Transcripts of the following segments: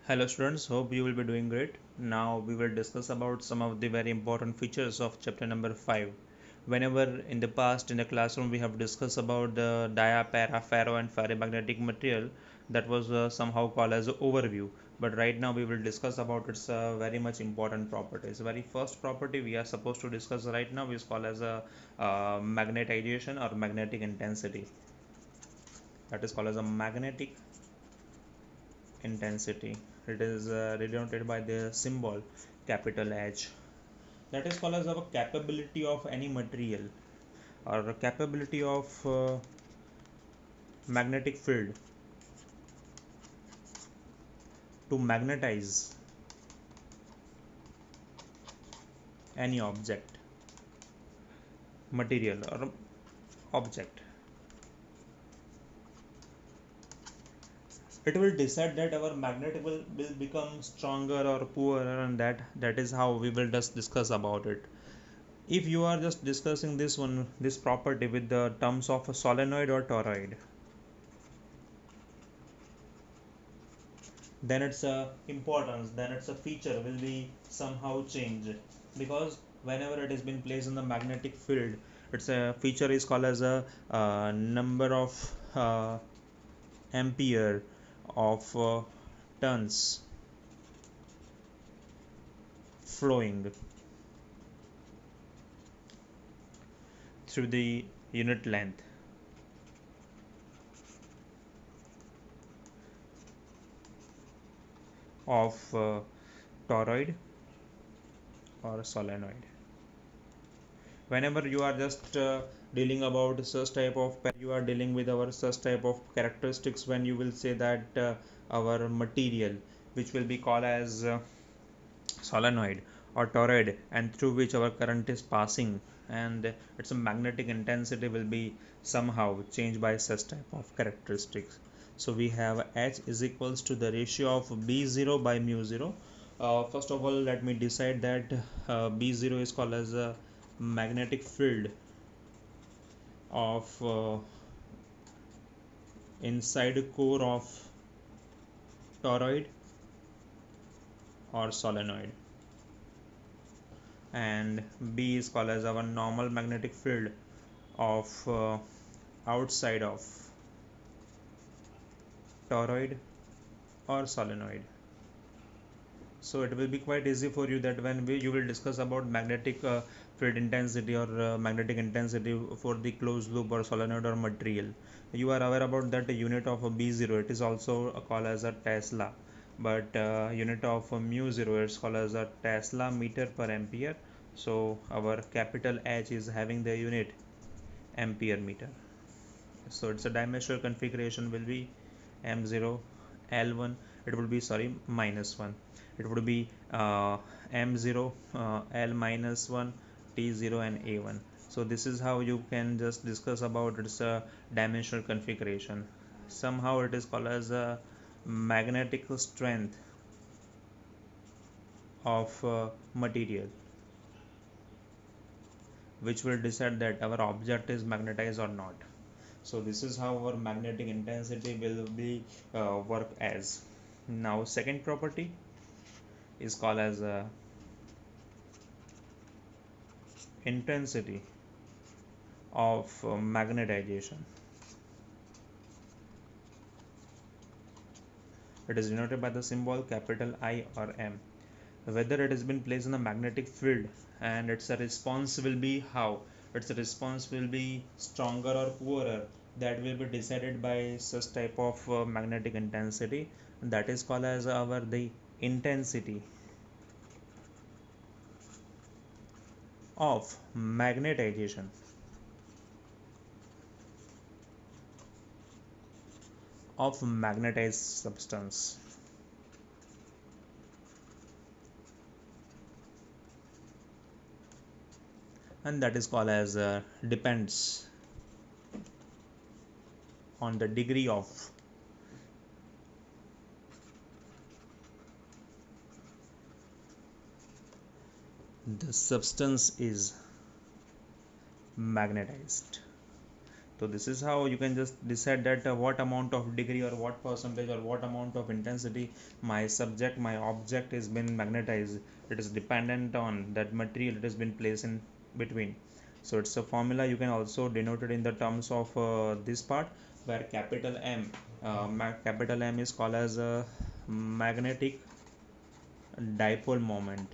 Hello students, hope you will be doing great. Now we will discuss about some of the very important features of chapter number 5. Whenever in the past in the classroom we have discussed about the dia, para, ferro and ferromagnetic material, that was somehow called as overview. But right now we will discuss about its very much important properties. The very first property we are supposed to discuss right now is called as a magnetization or magnetic intensity. That is called as a magnetic intensity. It is denoted by the symbol capital H. That is called as a capability of any material or a capability of magnetic field to magnetize any object, material or object. It will decide that our magnet will become stronger or poorer, and that is how we will just discuss about it. If you are just discussing this property with the terms of a solenoid or toroid, then its importance, then its a feature will be somehow changed, because whenever it has been placed in the magnetic field, its a feature is called as a number of ampere of turns flowing through the unit length of toroid or solenoid. Whenever you are just dealing about such type of, you are dealing with our such type of characteristics, when you will say that our material which will be called as solenoid or toroid, and through which our current is passing, and its magnetic intensity will be somehow changed by such type of characteristics. So we have H is equals to the ratio of B0 by mu 0. First of all, let me decide that B0 is called as a magnetic field of inside core of toroid or solenoid, and B is called as our normal magnetic field of outside of toroid or solenoid. So it will be quite easy for you that when you will discuss about magnetic field intensity or magnetic intensity for the closed loop or solenoid or material, you are aware about that unit of a B0, it is also called as a Tesla, but unit of mu 0, it's called as a Tesla meter per ampere. So our capital H is having the unit ampere meter. So it's a dimensional configuration will be m0 l1, it would be, sorry, minus 1, it would be m0 l minus 1 t0 and a1. So this is how you can just discuss about its dimensional configuration. Somehow it is called as a magnetic strength of material, which will decide that our object is magnetized or not. So this is how our magnetic intensity will be work as. Now second property is called as intensity of magnetization. It is denoted by the symbol capital I or M. Whether it has been placed in the magnetic field, and its a response will be how, its response will be stronger or poorer, that will be decided by such type of magnetic intensity, that is called as our the intensity of magnetization of magnetized substance, and that is called as depends on the degree of the substance is magnetized. So this is how you can just decide that what amount of degree or what percentage or what amount of intensity my object is been magnetized. It is dependent on that material it has been placed in between. So it's a formula you can also denote it in the terms of this part, where capital M is called as a magnetic dipole moment,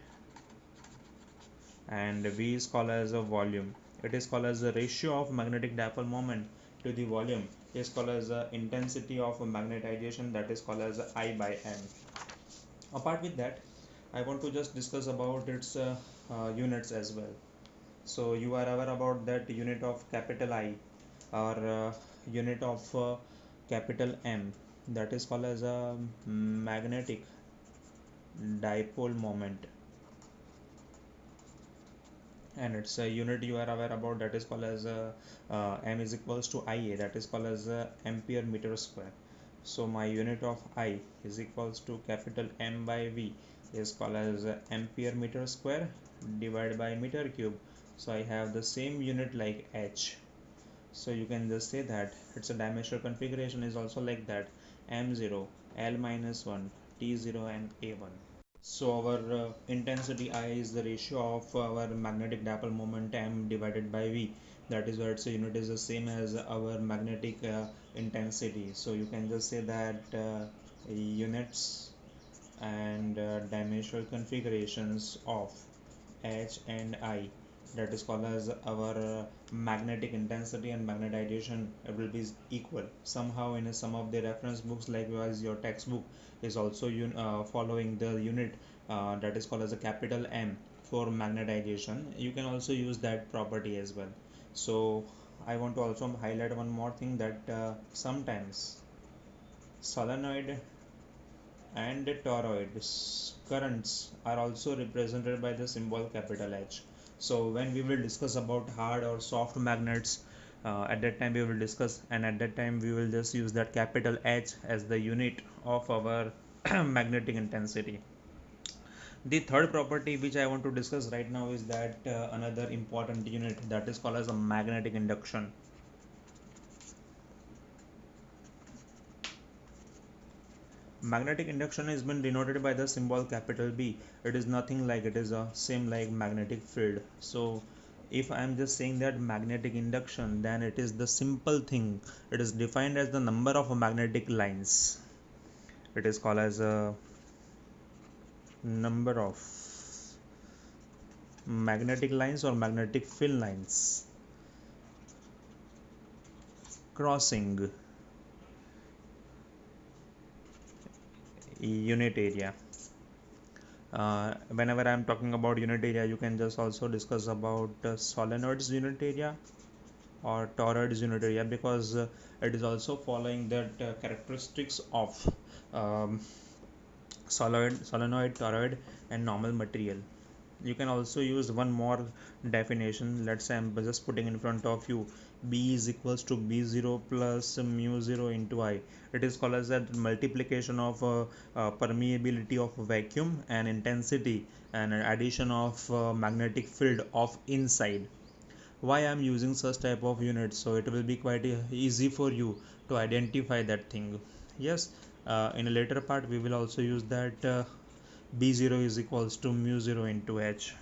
and V is called as a volume. It is called as the ratio of magnetic dipole moment to the volume. It is called as the intensity of magnetization, that is called as I by M. Apart with that, I want to just discuss about its units as well. So you are aware about that unit of capital I, or unit of capital M, that is called as a magnetic dipole moment, and it's a unit you are aware about, that is called as M is equals to Ia, that is called as ampere meter square. So my unit of I is equals to capital M by V is called as ampere meter square divided by meter cube. So I have the same unit like H. So you can just say that its a dimensional configuration is also like that: M0, L minus 1, T0 and A1. So our intensity I is the ratio of our magnetic dipole moment M divided by V. That is why its unit is the same as our magnetic intensity. So you can just say that units and dimensional configurations of H and I, that is called as our magnetic intensity and magnetization, will be equal. Somehow in some of the reference books, likewise your textbook is also following the unit that is called as a capital M for magnetization. You can also use that property as well. So I want to also highlight one more thing, that sometimes solenoid and toroid currents are also represented by the symbol capital H. So when we will discuss about hard or soft magnets, at that time we will discuss, and at that time we will just use that capital H as the unit of our magnetic intensity. The third property which I want to discuss right now is that another important unit, that is called as a magnetic induction. Magnetic induction has been denoted by the symbol capital B. It is nothing like, it is a same like magnetic field. So if I am just saying that magnetic induction, then it is the simple thing. It is defined as the number of magnetic lines. It is called as a number of magnetic lines or magnetic field lines crossing unit area. Whenever I am talking about unit area, you can just also discuss about solenoid's unit area or toroid's unit area, because it is also following that characteristics of um, solenoid, toroid and normal material. You can also use one more definition. Let's say I'm just putting in front of you, B is equals to B0 plus mu 0 into I. It is called as that multiplication of permeability of vacuum and intensity, and addition of magnetic field of inside. Why I'm using such type of units? So it will be quite easy for you to identify that thing. Yes, in a later part we will also use that B0 is equals to mu 0 into H,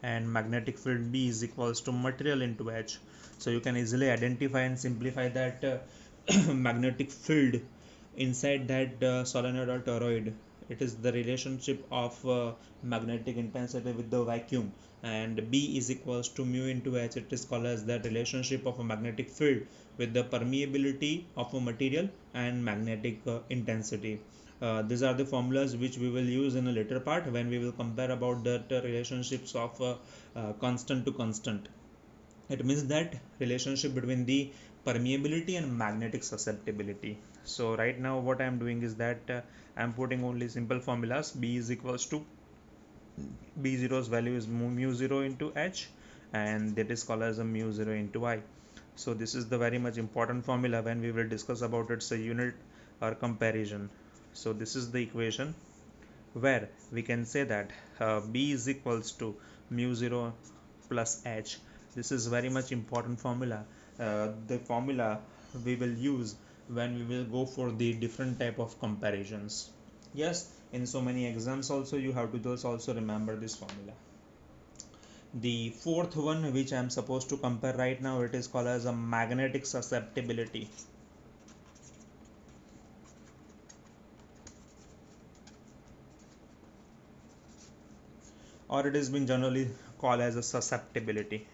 and magnetic field B is equals to material into H. So you can easily identify and simplify that magnetic field inside that solenoid or toroid. It is the relationship of magnetic intensity with the vacuum, and B is equals to mu into H. It is called as the relationship of a magnetic field with the permeability of a material and magnetic intensity. These are the formulas which we will use in a later part when we will compare about the relationships of constant to constant. It means that relationship between the permeability and magnetic susceptibility. So right now what I am doing is that I am putting only simple formulas. B is equals to B0's value is mu 0 into H, and that is called as a mu 0 into I. So this is the very much important formula when we will discuss about its a unit or comparison. So this is the equation where we can say that B is equals to mu 0 plus H. This is very much important formula the formula we will use when we will go for the different type of comparisons. Yes, in so many exams also you have to just also remember this formula. The fourth one which I am supposed to compare right now, it is called as a magnetic susceptibility, or it is been generally called as a susceptibility.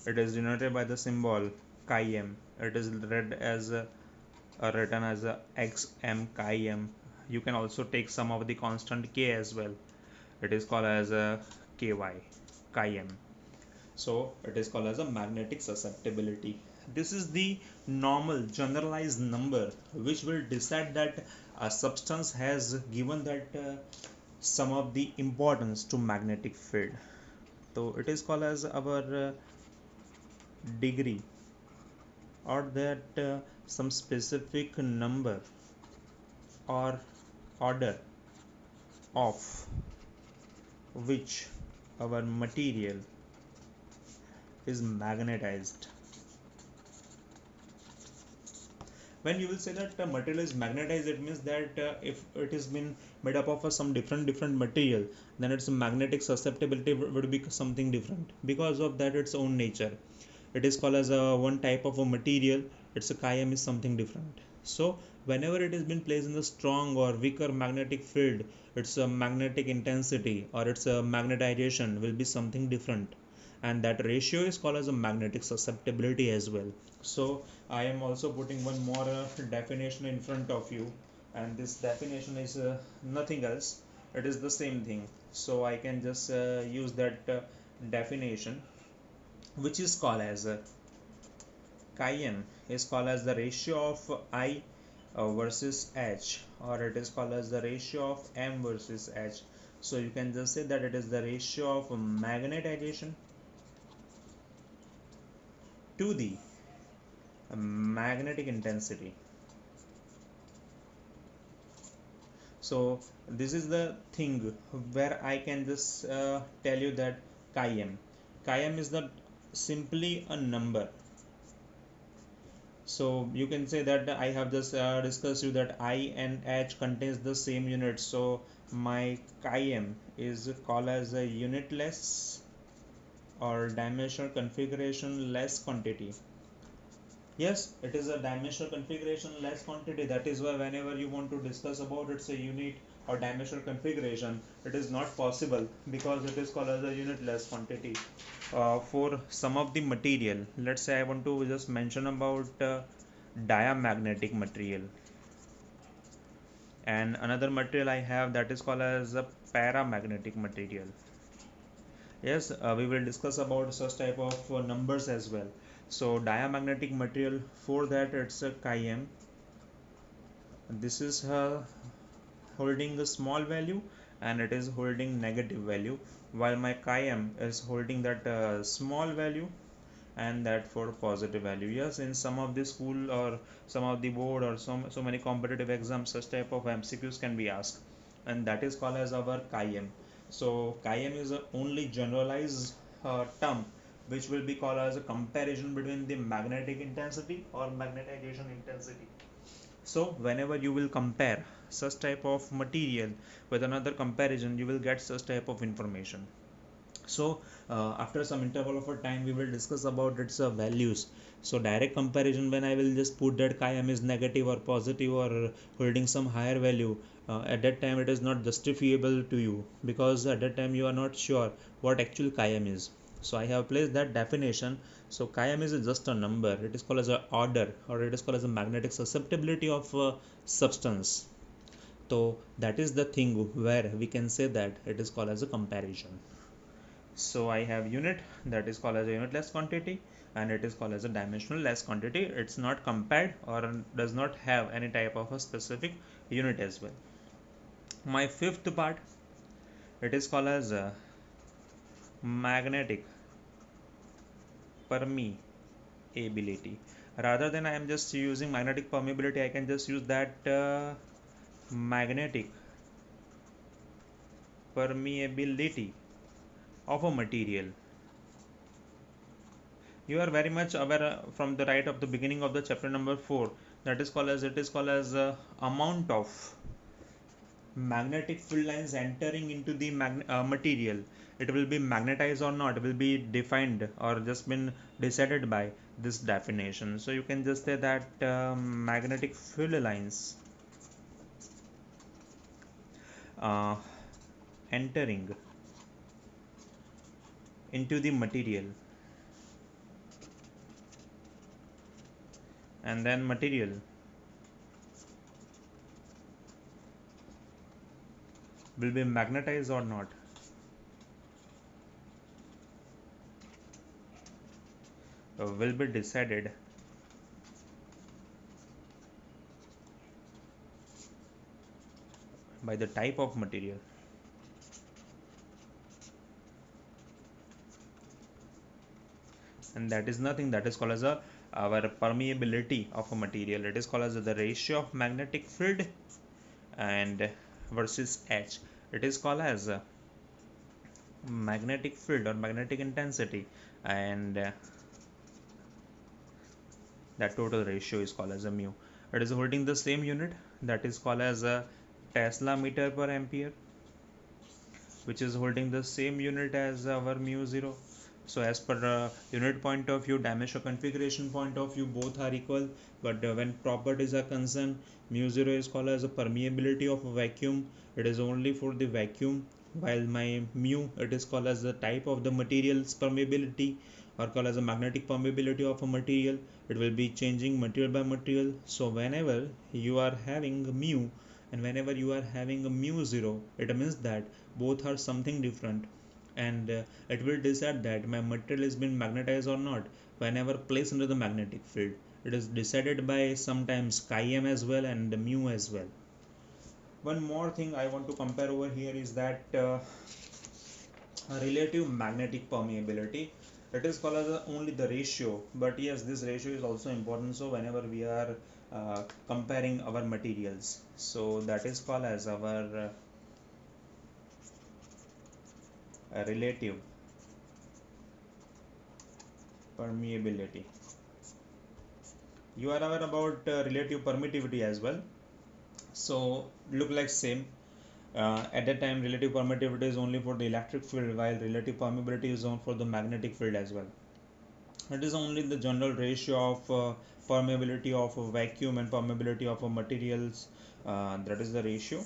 It is denoted by the symbol chi m. It is read as written as a xm chi m. You can also take some of the constant k as well. It is called as a ky chi m. So it is called as a magnetic susceptibility. This is the normal generalized number which will decide that a substance has given that some of the importance to magnetic field. So it is called as our degree, or that some specific number or order of which our material is magnetized. When you will say that material is magnetized, it means that if it has been made up of some different material, then its magnetic susceptibility would be something different because of that its own nature. It is called as a one type of a material, its a chi-m is something different. So whenever it has been placed in the strong or weaker magnetic field, its a magnetic intensity or its a magnetization will be something different, and that ratio is called as a magnetic susceptibility as well. So I am also putting one more definition in front of you, and this definition is nothing else, it is the same thing. So I can just use that definition, which is called as chi m is called as the ratio of I versus H, or it is called as the ratio of M versus H. So you can just say that it is the ratio of magnetization to the magnetic intensity. So this is the thing where I can just tell you that chi m is the simply a number. So you can say that I have just discussed you that I and H contains the same unit. So my chi m is called as a unitless or dimensional configuration less quantity. Yes, it is a dimensional configuration less quantity. That is why whenever you want to discuss about its a unit or dimensional configuration, it is not possible because it is called as a unit less quantity. For some of the material, let's say I want to just mention about diamagnetic material, and another material I have that is called as a paramagnetic material. Yes, we will discuss about such type of numbers as well. So diamagnetic material, for that it's a chi m. This is holding a small value and it is holding negative value, while my chi m is holding that small value and that for positive value. Yes, in some of the school or some of the board or so many competitive exams, such type of MCQs can be asked, and that is called as our chi m. So chi m is a only generalized term which will be called as a comparison between the magnetic intensity or magnetization intensity. So whenever you will compare such type of material with another comparison, you will get such type of information. So after some interval of a time we will discuss about its values. So direct comparison, when I will just put that chi m is negative or positive or holding some higher value, at that time it is not justifiable to you, because at that time you are not sure what actual chi m is. So I have placed that definition. So chi m is just a number, it is called as an order, or it is called as a magnetic susceptibility of substance. So that is the thing where we can say that it is called as a comparison. So I have unit, that is called as a unit less quantity, and it is called as a dimensional less quantity. It's not compared or does not have any type of a specific unit as well. My fifth part, it is called as a magnetic permeability. Rather than I am just using magnetic permeability, I can just use that magnetic permeability of a material. You are very much aware from the right of the beginning of the chapter number 4, that is called as, it is called as amount of magnetic field lines entering into the material. It will be magnetized or not, it will be defined or just been decided by this definition. So you can just say that magnetic field lines uh, entering into the material, and then material will be magnetized or not, will be decided by the type of material. And that is nothing, that is called as a our permeability of a material. It is called as the ratio of magnetic field and versus H. It is called as magnetic field or magnetic intensity, and that total ratio is called as a mu. It is holding the same unit, that is called as a Tesla meter per ampere, which is holding the same unit as our mu 0. So as per unit point of view, dimensional configuration point of view, both are equal. But when properties are concerned, mu 0 is called as a permeability of a vacuum. It is only for the vacuum, while my mu, it is called as the type of the material's permeability, or called as a magnetic permeability of a material. It will be changing material by material. So whenever you are having mu and whenever you are having a mu 0, it means that both are something different, and it will decide that my material is been magnetized or not whenever placed under the magnetic field. It is decided by sometimes chi m as well and mu as well. One more thing I want to compare over here is that relative magnetic permeability. It is called as only the ratio, but yes, this ratio is also important. So whenever we are comparing our materials, so that is called as our relative permeability. You are aware about relative permittivity as well. So look like same. At that time, relative permittivity is only for the electric field, while relative permeability is on for the magnetic field as well. It is only the general ratio of permeability of a vacuum and permeability of a materials. That is the ratio.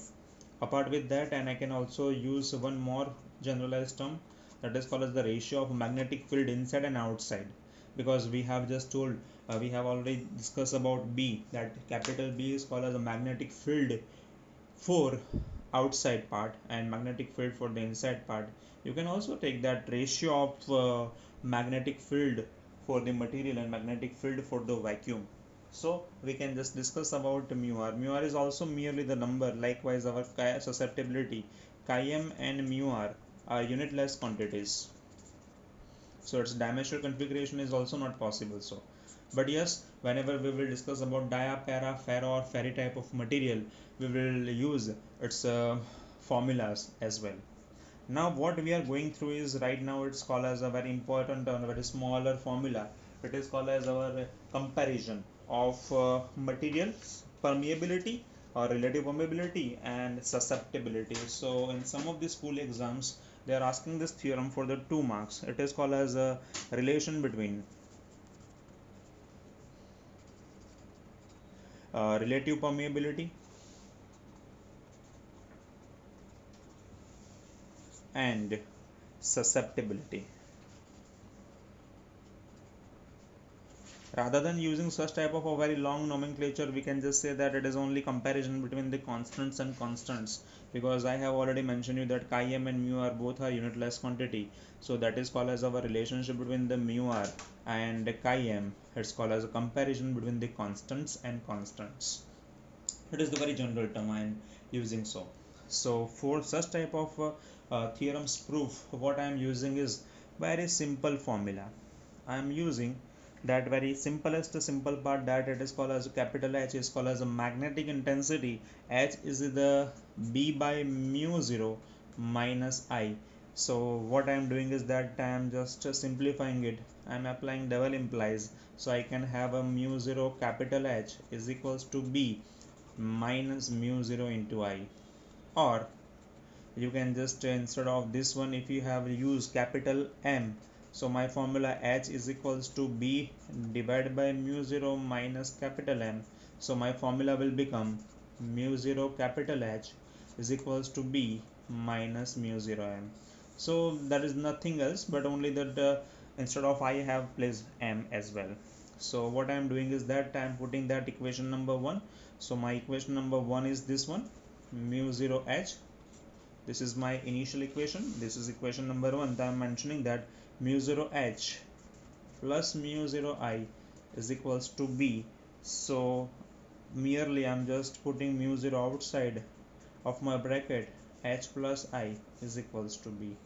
Apart with that, and I can also use one more generalized term, that is called as the ratio of magnetic field inside and outside, because we have just told, we have already discussed about B, that capital B is called as a magnetic field for outside part and magnetic field for the inside part. You can also take that ratio of magnetic field for the material and magnetic field for the vacuum. So we can just discuss about mu r. Mu r is also merely the number. Likewise, our susceptibility, chi m and mu r are unitless quantities. So its dimensional configuration is also not possible. So, but yes, whenever we will discuss about dia, para, ferro or ferry type of material, we will use its formulas as well. Now what we are going through is right now, it's called as a very important and very smaller formula. It is called as our comparison of materials permeability or relative permeability and susceptibility. So in some of the school exams, they are asking this theorem for the 2 marks. It is called as a relation between relative permeability and susceptibility. Rather than using such type of a very long nomenclature, we can just say that it is only comparison between the constants and constants, because I have already mentioned you that chi m and mu r both are unitless quantity. So that is called as our relationship between the mu r and chi m. It's called as a comparison between the constants and constants. It is the very general term I am using. So for such type of theorems proof, what I am using is very simple formula. I am using that very simplest simple part, that it is called as capital H is called as a magnetic intensity. H is the B by mu 0 minus I. So what I am doing is that I am just simplifying it. I am applying double implies, so I can have a mu 0 capital H is equals to B minus mu 0 into I. Or you can just instead of this one, if you have used capital M, so my formula H is equals to B divided by mu 0 minus capital M. So my formula will become mu 0 capital H is equals to B minus mu 0 M. So that is nothing else but only that instead of I have placed M as well. So what I am doing is that I am putting that equation number 1. So my equation number 1 is this one, mu 0 H. This is my initial equation. This is equation number 1. I am mentioning that mu 0 H plus mu 0 I is equals to B. So merely I am just putting mu 0 outside of my bracket. H plus I is equals to B.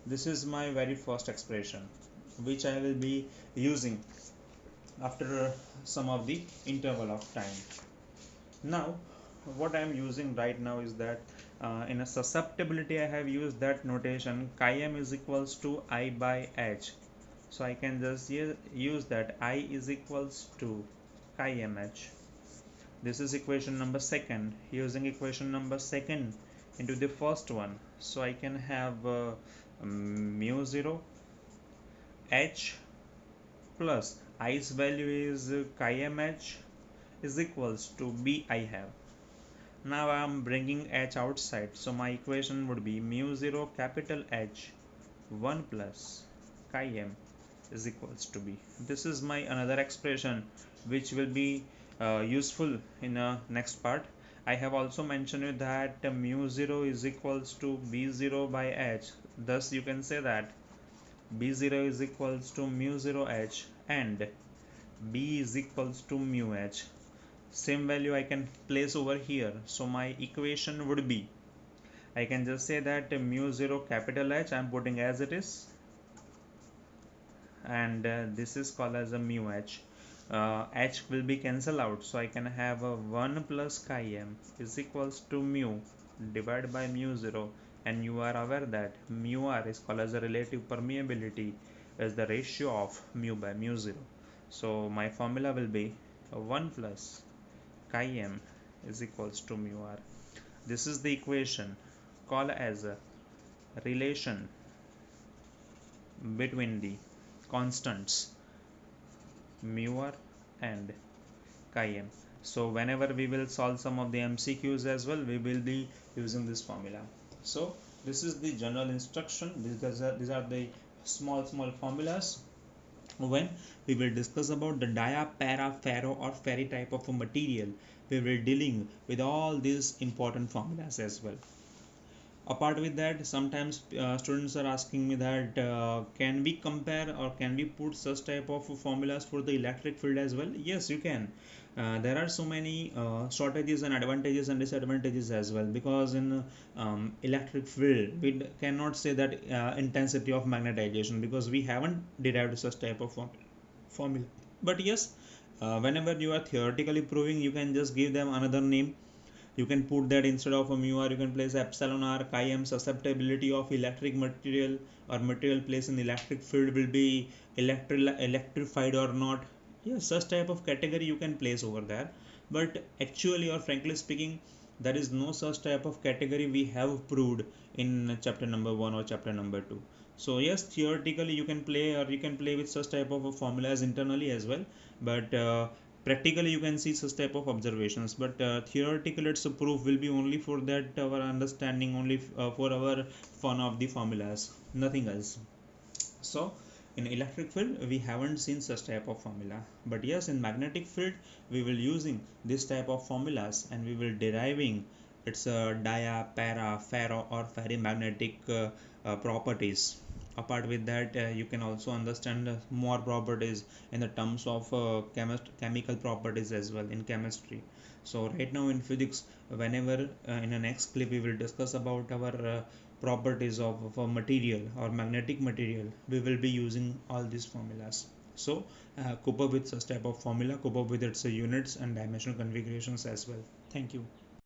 This is my very first expression which I will be using after some of the interval of time. Now what I am using right now is that in a susceptibility I have used that notation chi m is equals to I by H. So I can just use that I is equals to chi mh. This is equation number second. Using equation number second into the first one, so I can have mu 0 H plus I's value is chi mh is equals to B I have. Now I am bringing H outside, so my equation would be mu 0 capital H 1 plus chi m is equals to B. This is my another expression which will be useful in the next part. I have also mentioned that mu 0 is equals to B0 by H. Thus you can say that B0 is equals to mu 0 H and B is equals to mu H. Same value I can place over here. So my equation would be, I can just say that mu 0 capital H I am putting as it is, and this is called as a mu H. H will be cancelled out, so I can have a 1 plus chi m is equals to mu divided by mu 0, and you are aware that mu r is called as a relative permeability as the ratio of mu by mu 0. So my formula will be 1 plus chi m is equals to mu r. This is the equation called as a relation between the constants mu r and chi m. So whenever we will solve some of the MCQs as well, we will be using this formula. So this is the general instruction. These are the small formulas. When we will discuss about the dia, para, ferro or ferry type of a material, we will dealing with all these important formulas as well. Apart with that, sometimes students are asking me that can we compare or can we put such type of formulas for the electric field as well? Yes, you can. There are so many shortages and advantages and disadvantages as well, because in electric field we cannot say that intensity of magnetization, because we haven't derived such type of formula. But yes, whenever you are theoretically proving, you can just give them another name. You can put that instead of a mu r, you can place epsilon r chi m. Susceptibility of electric material or material placed in electric field will be electrified or not. Yes, such type of category you can place over there, but actually or frankly speaking, there is no such type of category we have proved in chapter number 1 or chapter number 2. So yes, theoretically you can play, or you can play with such type of formulas internally as well, but practically you can see such type of observations. But theoretical its proof will be only for that our understanding, only for our fun of the formulas, nothing else. So in electric field we haven't seen such type of formula, but yes, in magnetic field we will using this type of formulas, and we will deriving its dia, para, ferro or ferrimagnetic properties. Apart with that, you can also understand more properties in the terms of chemical properties as well in chemistry. So right now in physics, whenever in the next clip we will discuss about our properties of a material or magnetic material, we will be using all these formulas. So cope up with such type of formula, cope up with its units and dimensional configurations as well. Thank you.